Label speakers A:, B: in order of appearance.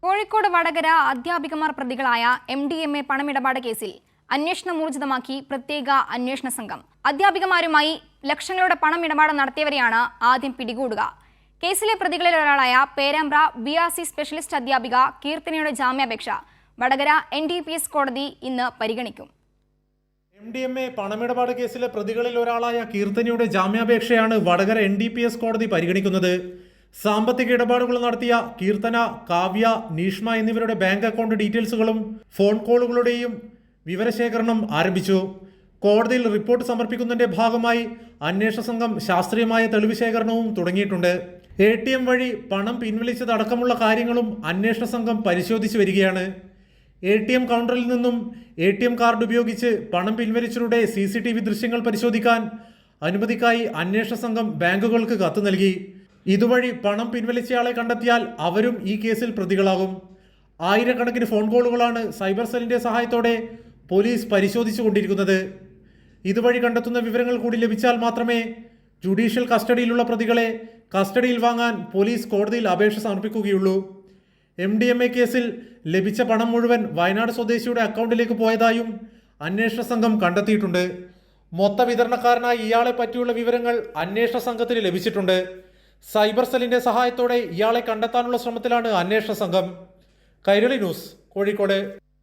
A: കോഴിക്കോട് വടകര അധ്യാപികമാർ പ്രതികളായ MDMA പണമിടപാട് കേസിൽ അന്വേഷണം ഊർജിതമാക്കി പ്രത്യേക അന്വേഷണ സംഘം. അധ്യാപികമാരുമായി ലക്ഷങ്ങളുടെ പണമിടപാട് നടത്തിയവരെയാണ് ആദ്യം പിടികൂടുക. കേസിലെ പ്രതികളിൽ ഒരാളായ പേരാമ്പ്ര BRC സ്പെഷ്യലിസ്റ്റ് അധ്യാപിക കീർത്തനയുടെ ജാമ്യാപേക്ഷ വടകര NDPS കോടതി ഇന്ന് പരിഗണിക്കും.
B: MDMA പണമിടപാട് കേസിലെ പ്രതികളിൽ ഒരാളായ കീർത്തനയുടെ ജാമ്യാപേക്ഷയാണ് വടകര NDPS കോടതി പരിഗണിക്കുന്നത്. സാമ്പത്തിക ഇടപാടുകൾ നടത്തിയ കീർത്തന, കാവ്യ, നീഷ്മ എന്നിവരുടെ ബാങ്ക് അക്കൗണ്ട് ഡീറ്റെയിൽസുകളും ഫോൺ കോളുകളുടെയും വിവരശേഖരണം ആരംഭിച്ചു. കോടതിയിൽ റിപ്പോർട്ട് സമർപ്പിക്കുന്നതിന്റെ ഭാഗമായി അന്വേഷണ സംഘം ശാസ്ത്രീയമായ തെളിവ് ശേഖരണവും തുടങ്ങിയിട്ടുണ്ട്. ATM വഴി പണം പിൻവലിച്ചതടക്കമുള്ള കാര്യങ്ങളും അന്വേഷണ സംഘം പരിശോധിച്ചു വരികയാണ്. ATM കൗണ്ടറിൽ നിന്നും ATM കാർഡ് ഉപയോഗിച്ച് പണം പിൻവലിച്ചവരുടെ CCTV ദൃശ്യങ്ങൾ പരിശോധിക്കാൻ അനുമതിക്കായി അന്വേഷണ സംഘം ബാങ്കുകൾക്ക് കത്ത് നൽകി. ഇതുവഴി പണം പിൻവലിച്ചയാളെ കണ്ടെത്തിയാൽ അവരും ഈ കേസിൽ പ്രതികളാകും. ആയിരക്കണക്കിന് ഫോൺ കോളുകളാണ് സൈബർ സെല്ലിന്റെ സഹായത്തോടെ പോലീസ് പരിശോധിച്ചു കൊണ്ടിരിക്കുന്നത്. ഇതുവഴി കണ്ടെത്തുന്ന വിവരങ്ങൾ കൂടി ലഭിച്ചാൽ മാത്രമേ ജുഡീഷ്യൽ കസ്റ്റഡിയിലുള്ള പ്രതികളെ കസ്റ്റഡിയിൽ വാങ്ങാൻ പോലീസ് കോടതിയിൽ അപേക്ഷ സമർപ്പിക്കുകയുള്ളൂ. MDMA കേസിൽ ലഭിച്ച പണം മുഴുവൻ വയനാട് സ്വദേശിയുടെ അക്കൗണ്ടിലേക്ക് പോയതായും അന്വേഷണ സംഘം കണ്ടെത്തിയിട്ടുണ്ട്. മൊത്ത വിതരണക്കാരനായ ഇയാളെ പറ്റിയുള്ള വിവരങ്ങൾ അന്വേഷണ സംഘത്തിന് ലഭിച്ചിട്ടുണ്ട്. സൈബർ സെല്ലിന്റെ സഹായത്തോടെ ഇയാളെ കണ്ടെത്താനുള്ള ശ്രമത്തിലാണ് അന്വേഷണ സംഘം. കൈരളി ന്യൂസ്, കോഴിക്കോട്.